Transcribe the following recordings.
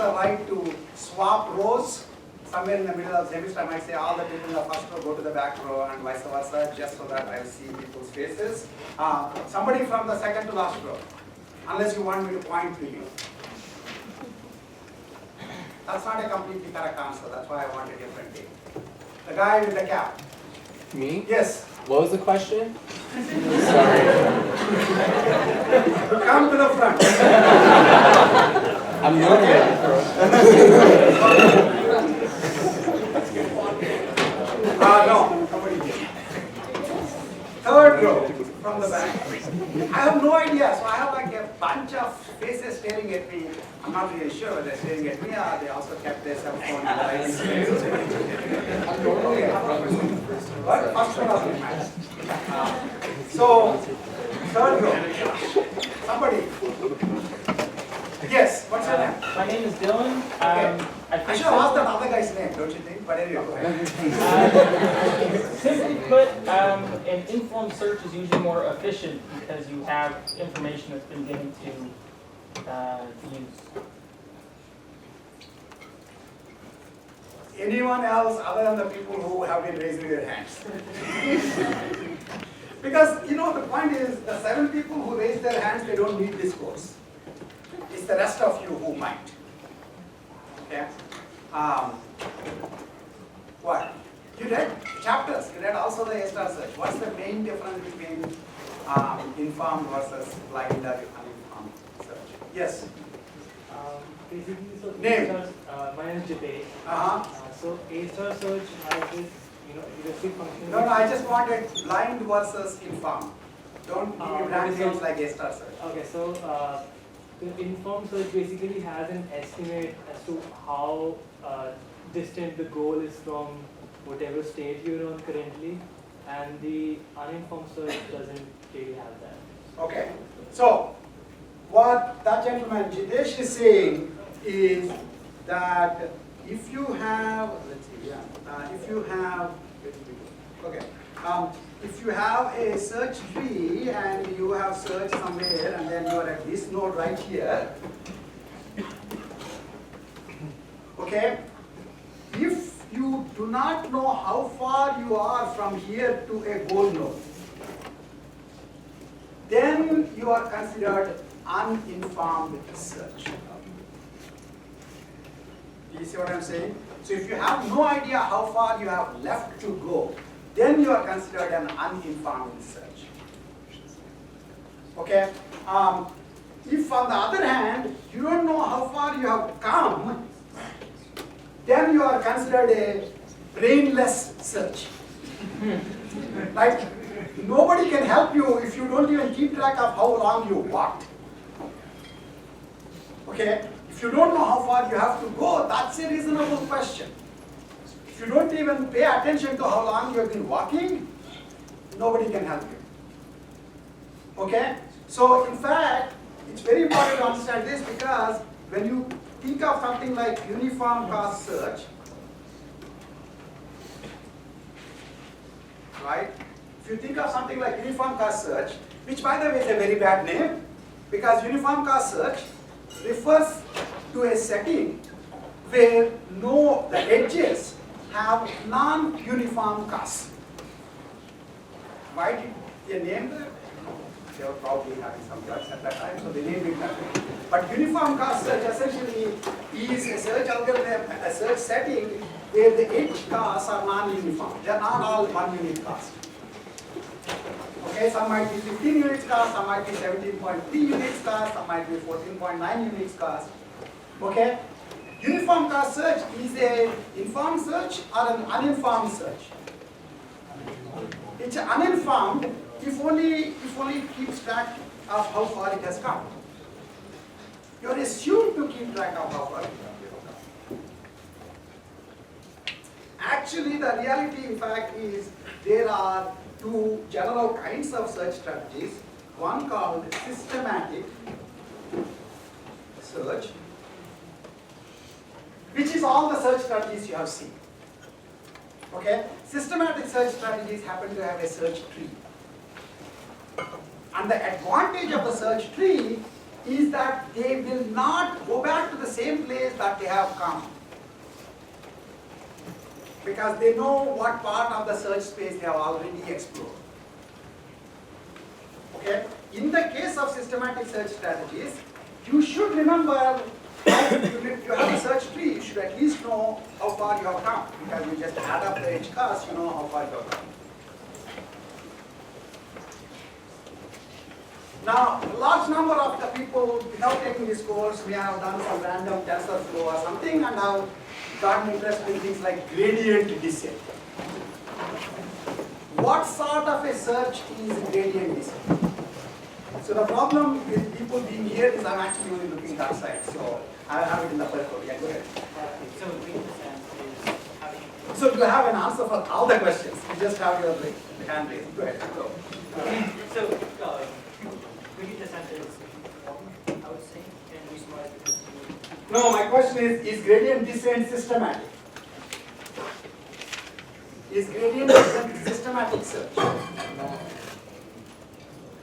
the right to swap rows. Somewhere in the middle of the semester, I might say all the people in the first row go to the back row and vice versa, just so that I see people's faces. Somebody from the second to last row, unless you want me to point to you. That's not a completely correct answer. That's why I want a different thing. The guy with the cap. Me? Yes. What was the question? Sorry. Come to the front. I'm learning. No. Third row from the back. I have no idea, so I have like a bunch of faces staring at me. I'm not really sure whether they're staring at me or they also kept their cell phone in the right place. What? First one doesn't matter. So, third row. Somebody. Yes, what's your name? My name is Dylan. I should have asked that other guy's name, don't you think? But anyway, go ahead. Simply put, an informed search is usually more efficient because you have information that's been given to use. Anyone else other than the people who have been raising their hands? Because, you know, the point is, the 7 people who raised their hands, they don't need this course. It's the rest of you who might. Okay? What? You read chapters. You read also the A-star search. What's the main difference between informed versus blind or uninformed search? Yes? Basically, so Name. My name is Jitesh. So A-star search has this, heuristic function. No, I just wanted blind versus informed. Don't give me brand names like A-star search. Okay, so the informed search basically has an estimate as to how distant the goal is from whatever state you're on currently, and the uninformed search doesn't really have that. Okay, so what that gentleman Jitesh is saying is that if you have, let's see, if you have, okay, if you have a search tree and you have searched somewhere and then you are at this node right here, okay, if you do not know how far you are from here to a goal node, then you are considered uninformed search. Do you see what I'm saying? So if you have no idea how far you have left to go, then you are considered an uninformed search. Okay? If on the other hand, you don't know how far you have come, then you are considered a brainless search. Like, nobody can help you if you don't even keep track of how long you walked. Okay? If you don't know how far you have to go, that's a reasonable question. If you don't even pay attention to how long you have been walking, nobody can help you. Okay? So, in fact, it's very important to understand this because when you think of something like uniform cost search, right? If you think of something like uniform cost search, which by the way is a very bad name, because uniform cost search refers to a setting where the edges have non-uniform costs. Why did they name that? They were probably having some drugs at that time, so they named it that way. But uniform cost search essentially is a search algorithm, a search setting where the edge costs are non-uniform. They are not all 1 unit cost. Okay, some might be 15 units cost, some might be 17.3 units cost, some might be 14.9 units cost. Okay? Uniform cost search is an informed search or an uninformed search. It's uninformed if only it keeps track of how far it has come. You are assumed to keep track of how far it has come. Actually, the reality, in fact, is there are 2 general kinds of search strategies. One called systematic search, which is all the search strategies you have seen. Okay? Systematic search strategies happen to have a search tree. And the advantage of the search tree is that they will not go back to the same place that they have come. Because they know what part of the search space they have already explored. Okay? In the case of systematic search strategies, you should remember if you have a search tree, you should at least know how far you have come. Because you just add up the edge cost, you know how far you have come. Now, a large number of the people without taking this course may have done some random TensorFlow or something and have gotten interested in things like gradient descent. What sort of a search is gradient descent? So the problem with people being here is I'm actually only looking that side. So I have it in the purple. Yeah, go ahead. So gradient descent is having. So you have an answer for all the questions. You just have your hand raised. Go ahead. Go. So gradient descent is important, I would say, and reason why is because you. No, my question is gradient descent systematic? Is gradient descent systematic search? No.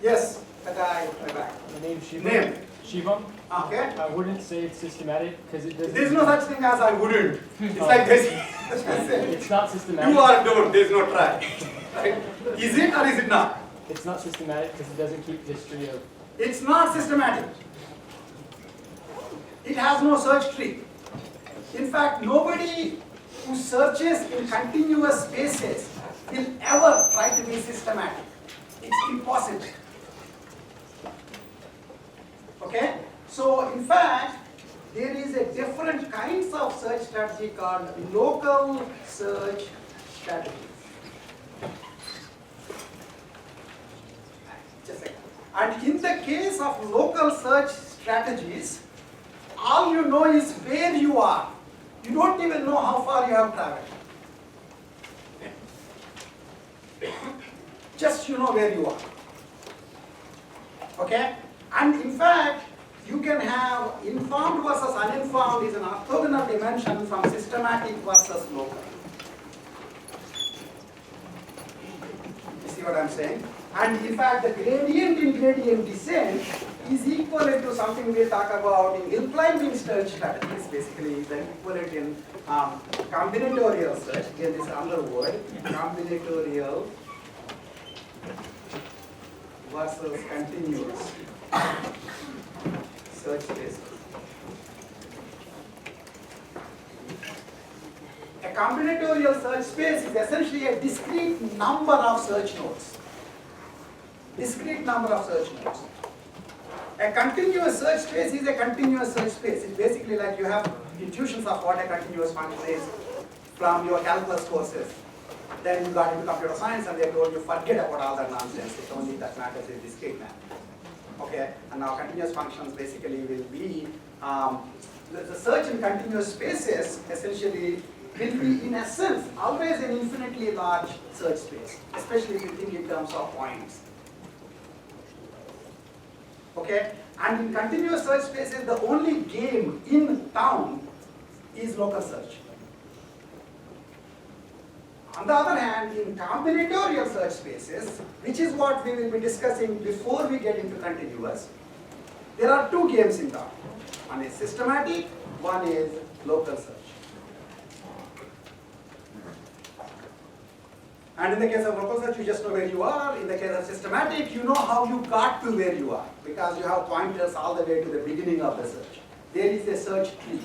Yes, the guy in the back. My name's Shivam. Name? Shivam. Okay. I wouldn't say it's systematic because it doesn't. There's no such thing as I wouldn't. It's like this. It's not systematic. You or don't, there's no try. Right? Is it or is it not? It's not systematic because it doesn't keep history of. It's not systematic. It has no search tree. In fact, nobody who searches in continuous spaces will ever try to be systematic. It's impossible. Okay? So, in fact, there is a different kinds of search strategy called local search strategies. Just a second. And in the case of local search strategies, all you know is where you are. You don't even know how far you have traveled. Just you know where you are. Okay? And in fact, you can have informed versus uninformed is an orthogonal dimension from systematic versus local. You see what I'm saying? And in fact, the gradient in gradient descent is equivalent to something we'll talk about in hill climbing search strategies. Basically, the equivalent in combinatorial search. Again, this is another word. Combinatorial versus continuous search spaces. A combinatorial search space is essentially a discrete number of search nodes. Discrete number of search nodes. A continuous search space is a continuous search space. It's basically like you have intuitions of what a continuous function is from your calculus courses. Then you got into computer science and they told you forget about all that nonsense. It's only that matters is discrete math. Okay, and now continuous functions basically will be the search in continuous spaces essentially will be in essence always an infinitely large search space, especially if you think in terms of points. Okay, and in continuous search spaces the only game in town is local search. On the other hand, in combinatorial search spaces, which is what we will be discussing before we get into continuous, there are two games in town. One is systematic, one is local search. And in the case of local search, you just know where you are. In the case of systematic, you know how you got to where you are because you have pointers all the way to the beginning of the search. There is a search tree.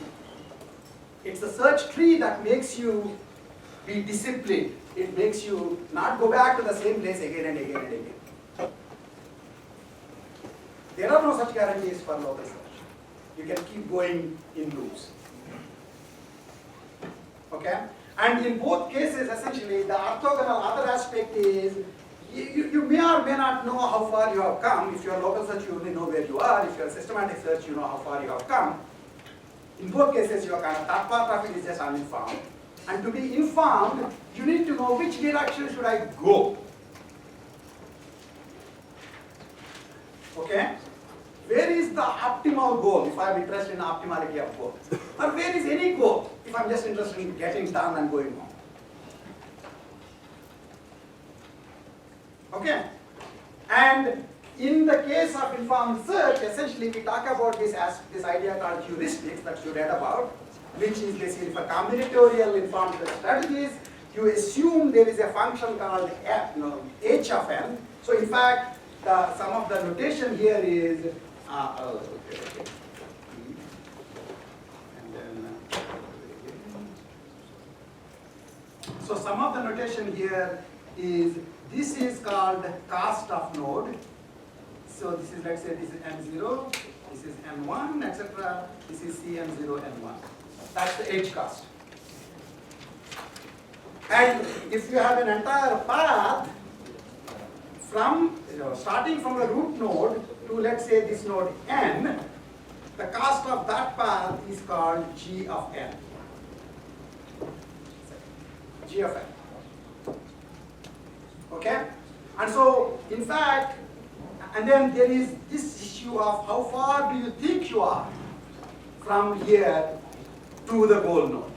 It's the search tree that makes you be disciplined. It makes you not go back to the same place again and again and again. There are no such guarantees for local search. You can keep going in loops. Okay? And in both cases, essentially, the orthogonal other aspect is you may or may not know how far you have come. If you are local search, you only know where you are. If you are systematic search, you know how far you have come. In both cases, you are kind of, that part of it is just uninformed. And to be informed, you need to know which direction should I go. Okay? Where is the optimal goal if I am interested in the optimality of goal? Or where is any goal if I am just interested in getting done and going home? Okay? And in the case of informed search, essentially we talk about this as this idea called heuristics that you read about, which is basically for combinatorial informed search strategies. You assume there is a function called f, h of n. So in fact, some of the notation here is so some of the notation here is this is called cost of node. So this is, let's say this is n0, this is n1, etc. This is cn0, n1. That's the edge cost. And if you have an entire path from, starting from a root node to, let's say, this node n, the cost of that path is called g of n. G of n. Okay? And so, in fact, and then there is this issue of how far do you think you are from here to the goal node.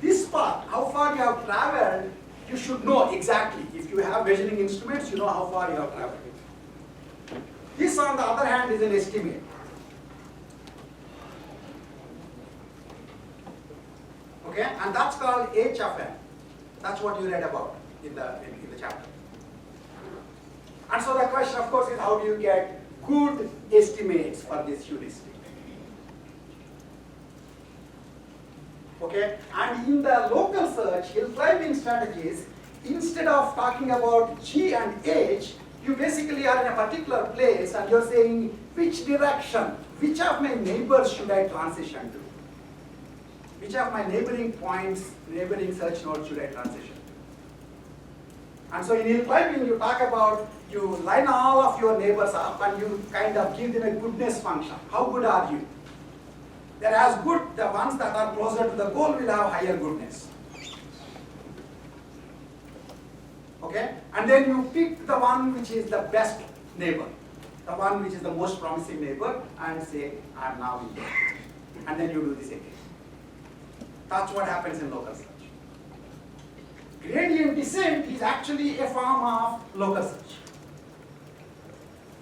This part, how far you have traveled, you should know exactly. If you have measuring instruments, you know how far you have traveled. This, on the other hand, is an estimate. Okay, and that's called h of n. That's what you read about in the chapter. And so the question, of course, is how do you get good estimates for this heuristic? Okay, and in the local search, hill climbing strategies, instead of talking about G and H, you basically are in a particular place and you're saying which direction, which of my neighbors should I transition to? Which of my neighboring points, neighboring search nodes should I transition to? And so in hill climbing, you talk about, you line all of your neighbors up and you kind of give them a goodness function. How good are you? They're as good, the ones that are closer to the goal will have higher goodness. Okay? And then you pick the one which is the best neighbor, the one which is the most promising neighbor, and say, I'm now in there. And then you do this again. That's what happens in local search. Gradient descent is actually a form of local search,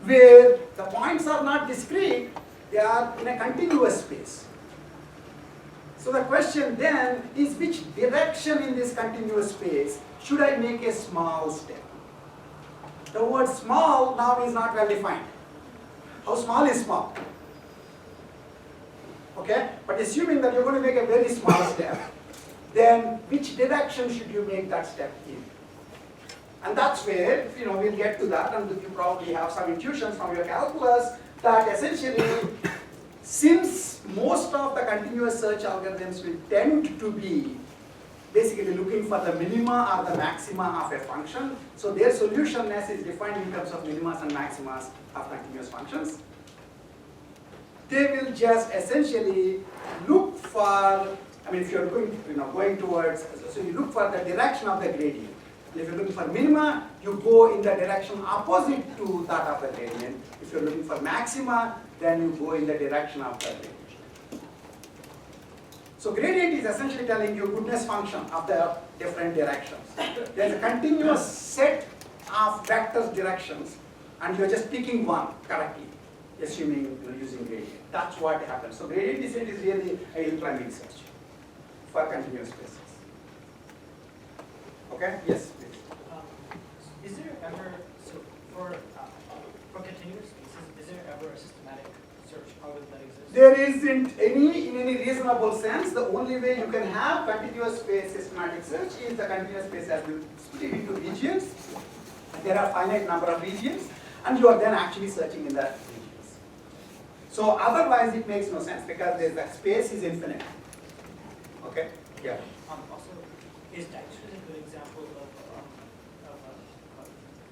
where the points are not discrete, they are in a continuous space. So the question then is, which direction in this continuous space should I make a small step? The word small now is not well defined. How small is small? Okay, but assuming that you're going to make a very small step, then which direction should you make that step in? And that's where, we'll get to that, and you probably have some intuitions from your calculus that essentially, since most of the continuous search algorithms will tend to be basically looking for the minima or the maxima of a function, so their solutionness is defined in terms of minimas and maximas of continuous functions. They will just essentially look for, if you're going towards, so you look for the direction of the gradient. And if you're looking for minima, you go in the direction opposite to that of the gradient. If you're looking for maxima, then you go in the direction of the gradient. So gradient is essentially telling you goodness function of the different directions. There's a continuous set of vectors directions, and you're just picking one correctly, assuming you're using gradient. That's what happens. So gradient descent is really a hill climbing search for continuous spaces. Okay? Yes, please. Is there ever, for continuous spaces, is there ever a systematic search algorithm that exists? There isn't any, in any reasonable sense. The only way you can have continuous space systematic search is the continuous space has been split into regions. There are finite number of regions, and you are then actually searching in the regions. So otherwise it makes no sense because the space is infinite. Okay? Yeah. Also, is Dijkstra a good example of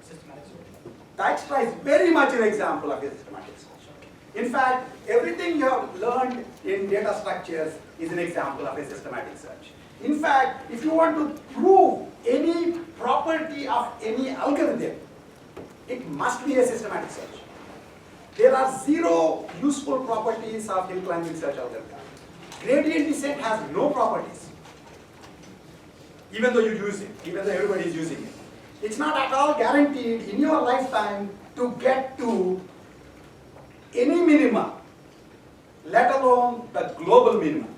systematic search? Dijkstra is very much an example of a systematic search. In fact, everything you have learned in data structures is an example of a systematic search. In fact, if you want to prove any property of any algorithm, it must be a systematic search. There are zero useful properties of hill climbing search algorithm. Gradient descent has no properties, even though you use it, even though everybody is using it. it's not at all guaranteed in your lifetime to get to any minima, let alone the global minimum.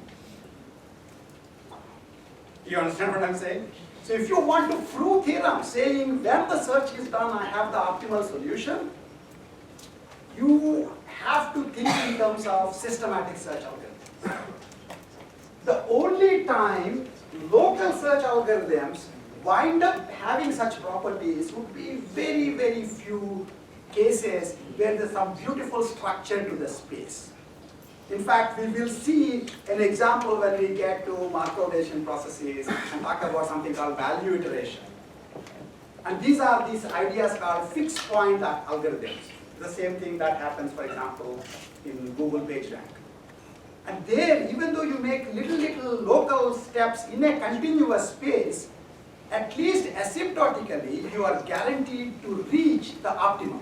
You understand what I'm saying? So if you want to prove theorem saying when the search is done, I have the optimal solution, you have to think in terms of systematic search algorithms. The only time local search algorithms wind up having such properties would be very, very few cases where there's some beautiful structure to the space. In fact, we will see an example when we get to Markov decision processes and talk about something called value iteration. And these are these ideas called fixed point algorithms. The same thing that happens, for example, in Google PageRank. And there, even though you make little local steps in a continuous space, at least asymptotically, you are guaranteed to reach the optimum.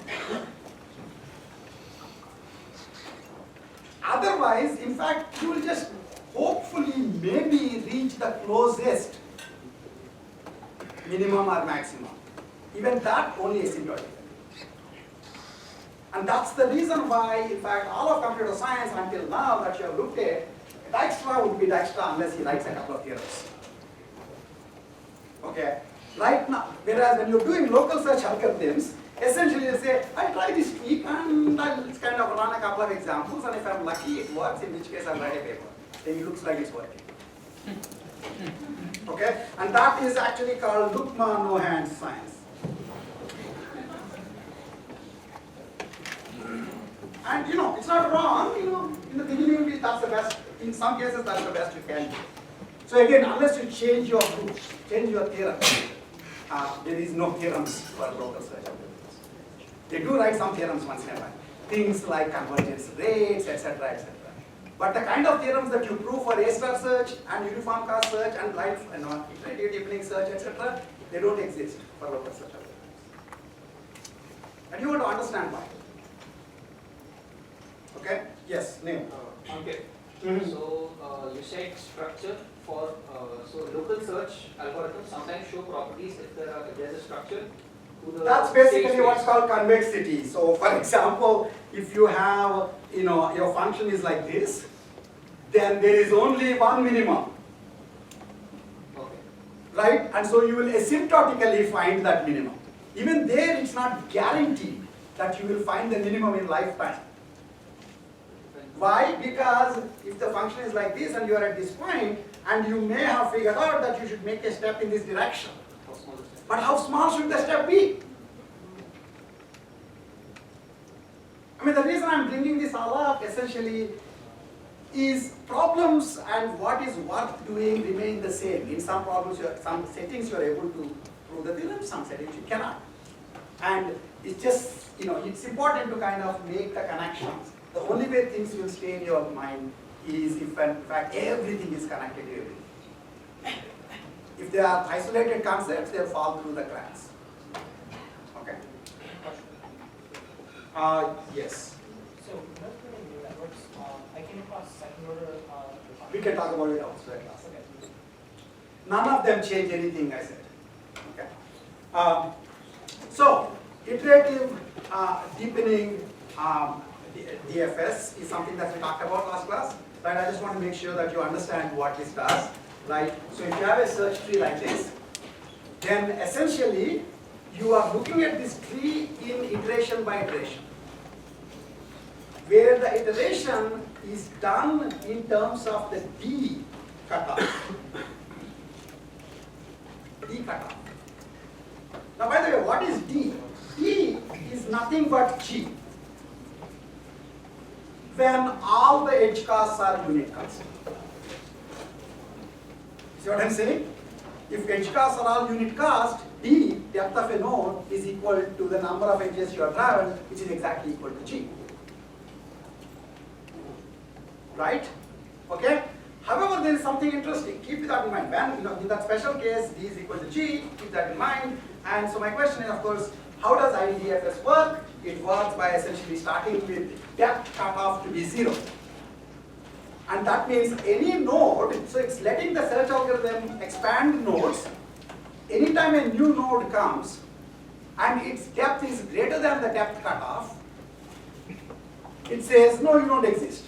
Otherwise, in fact, you will just hopefully maybe reach the closest minimum or maximum. Even that only asymptotically. And that's the reason why, in fact, all of computer science until now that you have looked at, Dijkstra would be Dijkstra unless he writes a couple of theorems. Okay? Right now, whereas when you're doing local search algorithms, essentially you say, I'll try this tweak and I'll kind of run a couple of examples, and if I'm lucky it works, in which case I'll write a paper. Then it looks like it's working. Okay? And that is actually called Luqman no hands science. And it's not wrong, in the beginning that's the best, in some cases that's the best you can do. So again, unless you change your proofs, change your theorem, there is no theorems for local search algorithms. They do write some theorems once in a while. Things like convergence rates, etc., etc. But the kind of theorems that you prove for A-star search and uniform cost search and iterative deepening search, etc., they don't exist for local search algorithms. And you want to understand why. Okay? Yes, name. Okay. Mhm. So you said structure for so local search algorithms sometimes show properties if there's a structure to the That's state basically space. what's called convexity. So for example, if you have, your function is like this, then there is only one minimum, Okay. right? And so you will asymptotically find that minimum. Even there, it's not guaranteed that you will find the minimum in lifetime. Why? Because if the function is like this and you are at this point, and you may have figured out that you should make a step in this direction. How small is it? But how small should the step be? I mean, the reason I'm bringing this all up essentially is problems and what is worth doing remain the same. In some problems, some settings you are able to prove the theorem, some settings you cannot. And it's just, it's important to kind of make the connections. The only way things will stay in your mind is if, in fact, everything is connected to everything. If they are isolated concepts, they'll fall through the cracks. Okay? Yes. So, another thing in neural networks, I came across second order. We can talk about it outside class. Okay. None of them change anything, I said. Okay. So, iterative deepening DFS is something that we talked about last class. Right? I just want to make sure that you understand what this does. Right? So, if you have a search tree like this, then essentially you are looking at this tree in iteration by iteration, where the iteration is done in terms of the D cutoff. D cutoff. Now, by the way, what is D? D is nothing but G, when all the edge costs are unit costs. See what I'm saying? If edge costs are all unit cost, D, depth of a node, is equal to the number of edges you have traveled, which is exactly equal to G. Right? Okay? However, there is something interesting. Keep that in mind. When, in that special case, D is equal to G, keep that in mind. And so my question is, of course, how does IDFS work? It works by essentially starting with depth cutoff to be 0. And that means any node, so it's letting the search algorithm expand nodes. Anytime a new node comes, and its depth is greater than the depth cutoff, it says, no, you don't exist.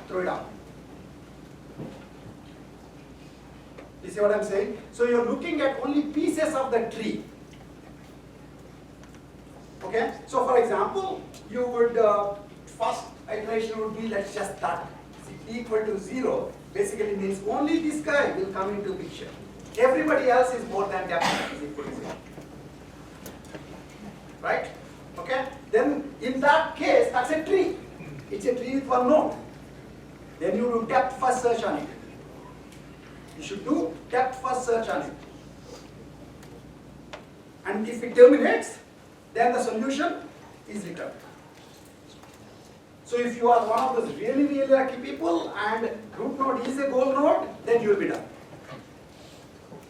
Throw it out. You see what I'm saying? So you're looking at only pieces of the tree. Okay? So for example, you would, first iteration would be, let's just start equal to 0. Basically means only this guy will come into picture. Everybody else is more than depth is equal to 0. Right? Okay? Then in that case, that's a tree. It's a tree with one node. Then you do depth first search on it. You should do depth first search on it. And if it terminates, then the solution is returned. So if you are one of those really, really lucky people and root node is a goal node, then you will be done.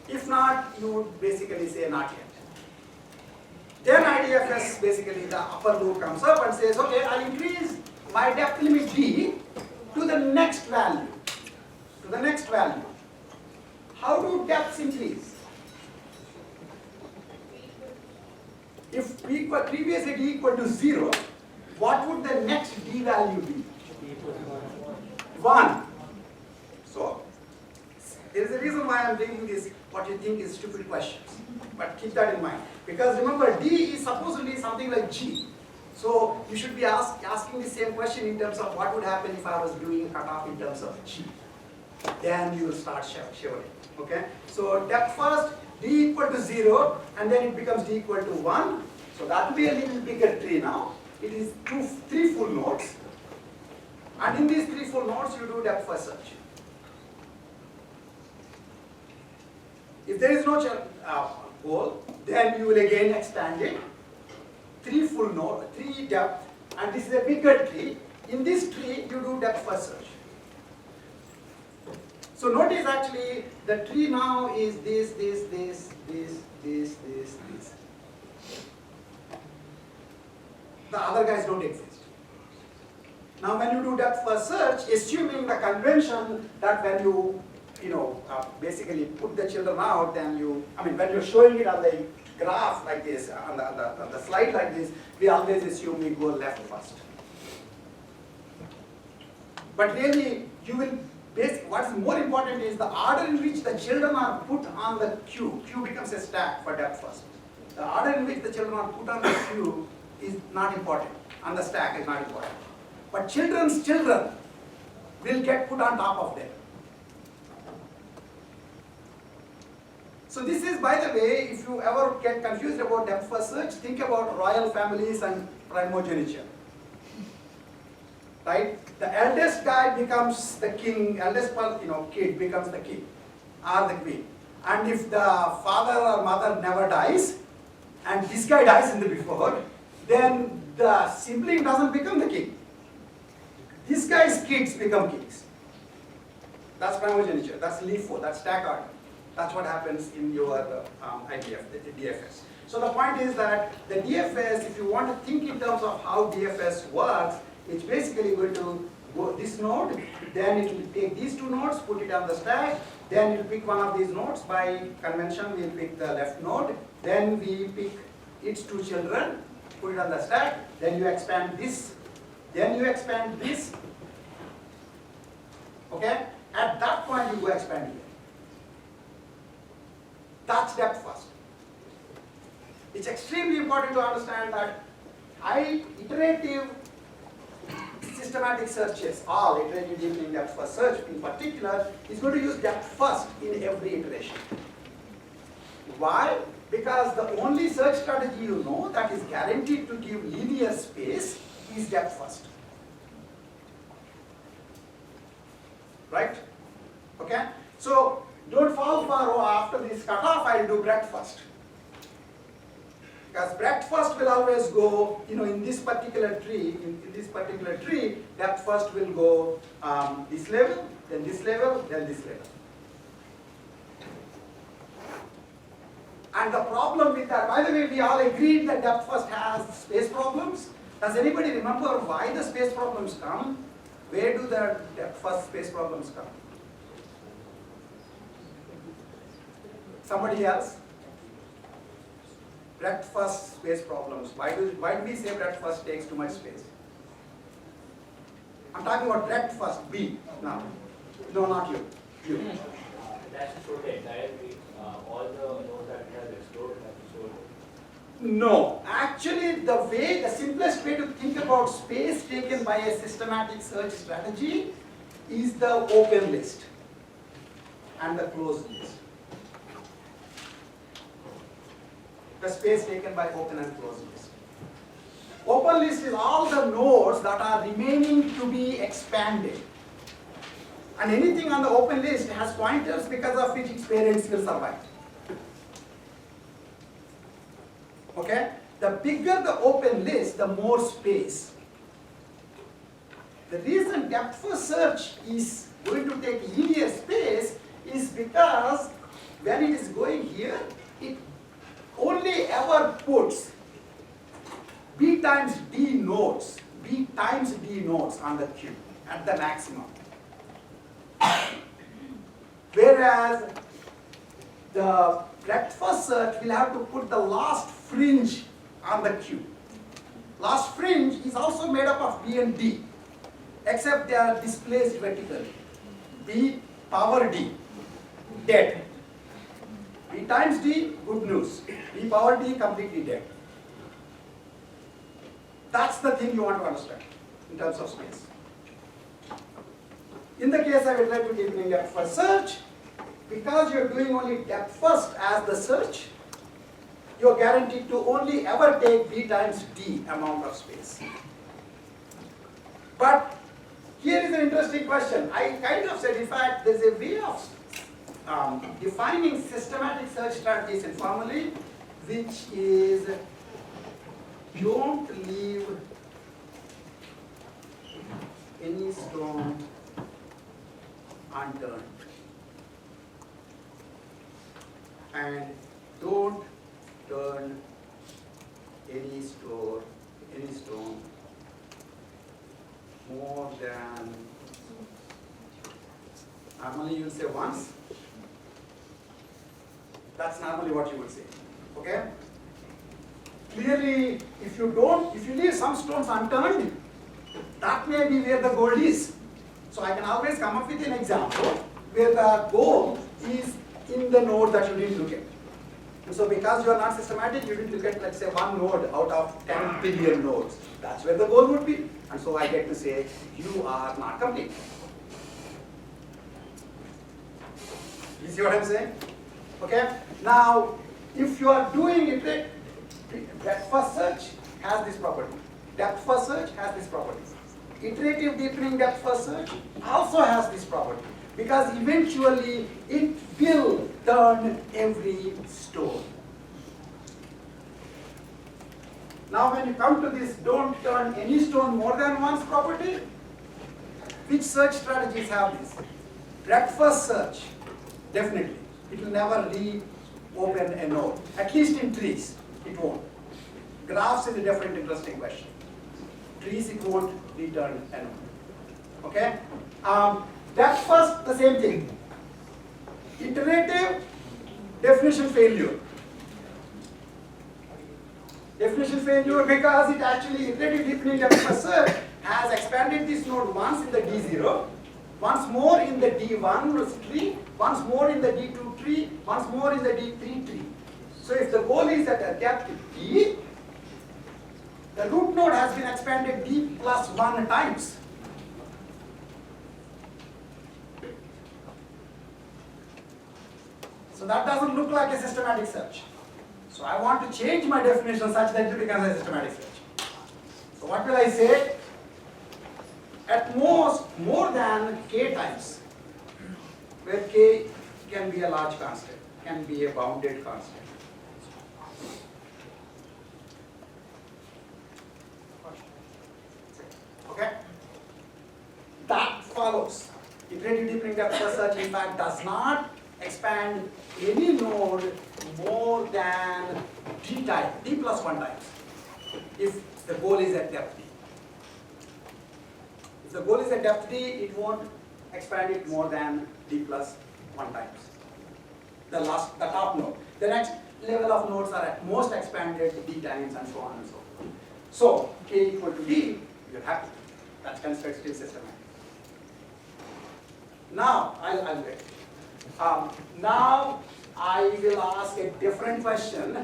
If not, you would basically say not yet. Then IDFS, basically the upper loop comes up and says, okay, I'll increase my depth limit D to the next value. To the next value. How do depths increase? If previously D equal to 0, what would the next D value be? 1. So, there is a reason why I am bringing this, what you think is stupid questions. But keep that in mind. Because remember, D is supposedly something like G. So, you should be asking the same question in terms of what would happen if I was doing cutoff in terms of G. Then you will start shivering. Okay? So, depth first, D equal to 0, and then it becomes D equal to 1. So, that will be a little bigger tree now. It is 3 full nodes. And in these 3 full nodes, you do depth first search. If there is no goal, then you will again expand it. 3 full node, 3 depth, and this is a bigger tree. In this tree, you do depth first search. So notice actually the tree now is this. The other guys don't exist. Now when you do depth first search, assuming the convention that when you basically put the children out, then when you're showing it on the graph like this, on the slide like this, we always assume we go left first. But really, you will what's more important is the order in which the children are put on the queue. Queue becomes a stack for depth first. The order in which the children are put on the queue is not important, and the stack is not important. But children's children will get put on top of them. So this is, by the way, if you ever get confused about depth first search, think about royal families and primogeniture. Right? The eldest guy becomes the king, eldest kid becomes the king or the queen. And if the father or mother never dies, and this guy dies in the before, then the sibling doesn't become the king. This guy's kids become kings. That's primogeniture, that's LIFO, that's stack order. That's what happens in your IDF, the DFS. So the point is that the DFS, if you want to think in terms of how DFS works, it's basically going to go this node, then it will take these 2 nodes, put it on the stack, then it will pick one of these nodes. By convention, we'll pick the left node, then we pick its 2 children, put it on the stack, then you expand this, then you expand this. Okay? At that point, you go expand here. That's depth first. It's extremely important to understand that iterative systematic searches, all iterative deep learning depth first search in particular, is going to use depth first in every iteration. Why? Because the only search strategy you know that is guaranteed to give linear space is depth first. Right? Okay? So, don't fall for, after this cutoff, I'll do breadth first. Because breadth first will always go, in this particular tree, depth first will go this level, then this level, then this level. And the problem with that, by the way, we all agreed that depth first has space problems. Does anybody remember why the space problems come? Where do the depth first space problems come? Somebody else? breadth first space problems. Why do we say breadth first takes too much space? I'm talking about breadth first, B now. No, not you. You. That's to show the entire tree, all the nodes that it has explored have to show. No, actually the simplest way to think about space taken by a systematic search strategy is the open list and the closed list. The space taken by open and closed list. Open list is all the nodes that are remaining to be expanded. And anything on the open list has pointers because of which its parents will survive. Okay? The bigger the open list, the more space. The reason depth first search is going to take linear space is because when it is going here, it only ever puts B times D nodes on the queue at the maximum. Whereas the breadth first search will have to put the last fringe on the queue. Last fringe is also made up of B and D, except they are displaced vertically. B power D, dead. B times D, good news. B power D, completely dead. That's the thing you want to understand in terms of space. In the case I would like to deepen depth first search, because you're doing only depth first as the search, you're guaranteed to only ever take B times D amount of space. But here is an interesting question. I kind of said, in fact, there's a way of defining systematic search strategies informally, which is don't leave any stone unturned, and don't turn any stone more than, normally you will say once. That's normally what you would say. Okay? Clearly, if you leave some stones unturned, that may be where the gold is. So I can always come up with an example where the gold is in the node that you didn't look at. And so because you are not systematic, you didn't look at, let's say, one node out of 10 billion nodes. That's where the goal would be. And so I get to say, you are not complete. You see what I'm saying? Okay? Now, if you are doing it, depth first search has this property. Depth first search has this property. Iterative deepening depth first search also has this property, because eventually it will turn every stone. Now when you come to this don't turn any stone more than once property, which search strategies have this? Breadth first search, definitely. It will never reopen a node. At least in trees, it won't. Graphs is a different interesting question. Trees, it won't return a node. Okay? Depth first, the same thing. Iterative, definition failure. Definition failure because it actually, iterative deepening depth first search has expanded this node once in the D0, once more in the D1 tree, once more in the D2 tree, once more in the D3 tree. So if the goal is at a depth D, the root node has been expanded D plus 1 times. So that doesn't look like a systematic search. So I want to change my definition such that it becomes a systematic search. So what will I say? At most, more than k times, where k can be a large constant, can be a bounded constant. Okay? That follows. Iterative deepening depth first search, in fact, does not expand any node more than d times, d plus 1 times, if the goal is at depth d. If the goal is at depth d, it won't expand it more than d plus 1 times. The top node. The next, level of nodes are at most expanded D times and so on and so forth. So K equal to D, you're happy. That's considered still systematic. Now, I'll wait. Now I will ask a different question,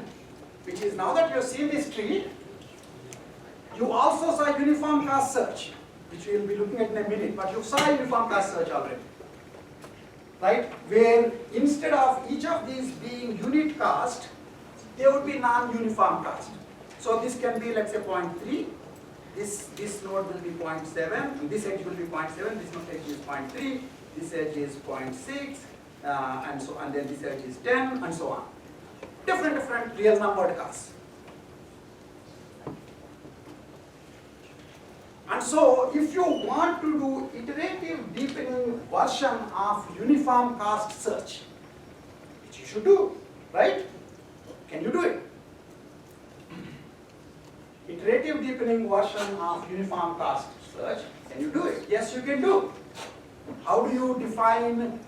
which is now that you've seen this tree, you also saw uniform cost search, which we'll be looking at in a minute, but you saw uniform cost search already. Right? Where instead of each of these being unit cost, they would be non-uniform cost. So this can be, let's say, 0.3. This node will be 0.7, and this edge will be 0.7, this node edge is 0.3, this edge is 0.6, and then this edge is 10, and so on. Different real numbered costs. And so, if you want to do iterative deepening version of uniform cost search, which you should do, right? Can you do it? Iterative deepening version of uniform cost search, can you do it? Yes, you can do. How do you define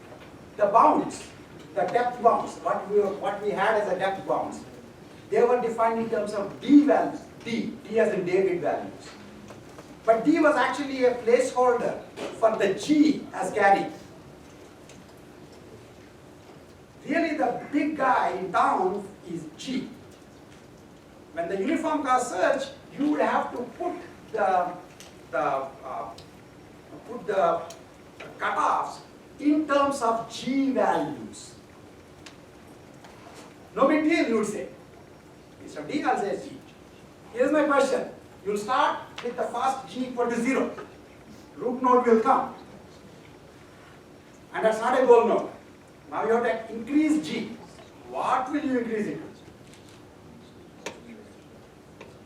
the bounds, the depth bounds, what we had as a depth bounds? They were defined in terms of D values, D as in David values. But D was actually a placeholder for the G as carry. Really the big guy in town is G. When the uniform cost search, you would have to put the cutoffs in terms of G values. No big deal, you would say. Instead of D, I'll say G. Here's my question. You'll start with the first G equal to 0. Root node will come. And that's not a goal node. Now you have to increase G. What will you increase it to?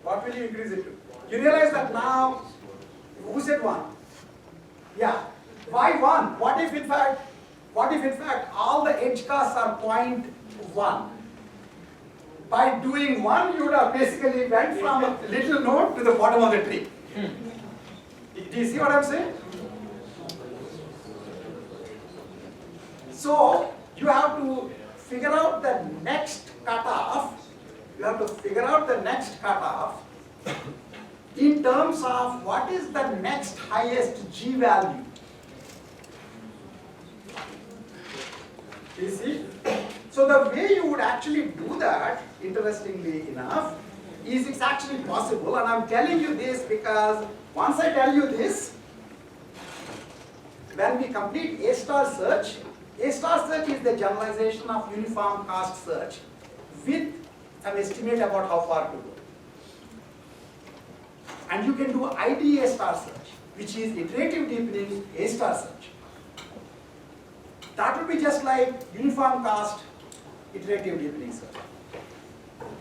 What will you increase it to? You realize that now, who said 1? Yeah. Why 1? What if in fact all the edge costs are 0.1? By doing 1, you would have basically went from a little node to the bottom of the tree. Do you see what I'm saying? So, you have to figure out the next cutoff. You have to figure out the next cutoff in terms of what is the next highest G value. You see? So the way you would actually do that, interestingly enough, is it's actually possible, and I'm telling you this because once I tell you this, when we complete A-star search is the generalization of uniform cost search with an estimate about how far to go. And you can do ID A-star search, which is iterative deepening A-star search. That would be just like uniform cost iterative deepening search.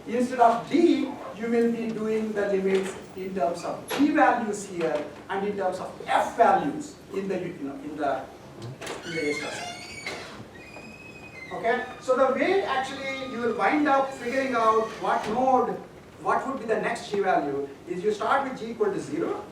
Instead of D, you will be doing the limits in terms of G values here and in terms of F values in the A-star search. Okay? So the way actually you will wind up figuring out what node, what would be the next G value is you start with G equal to 0,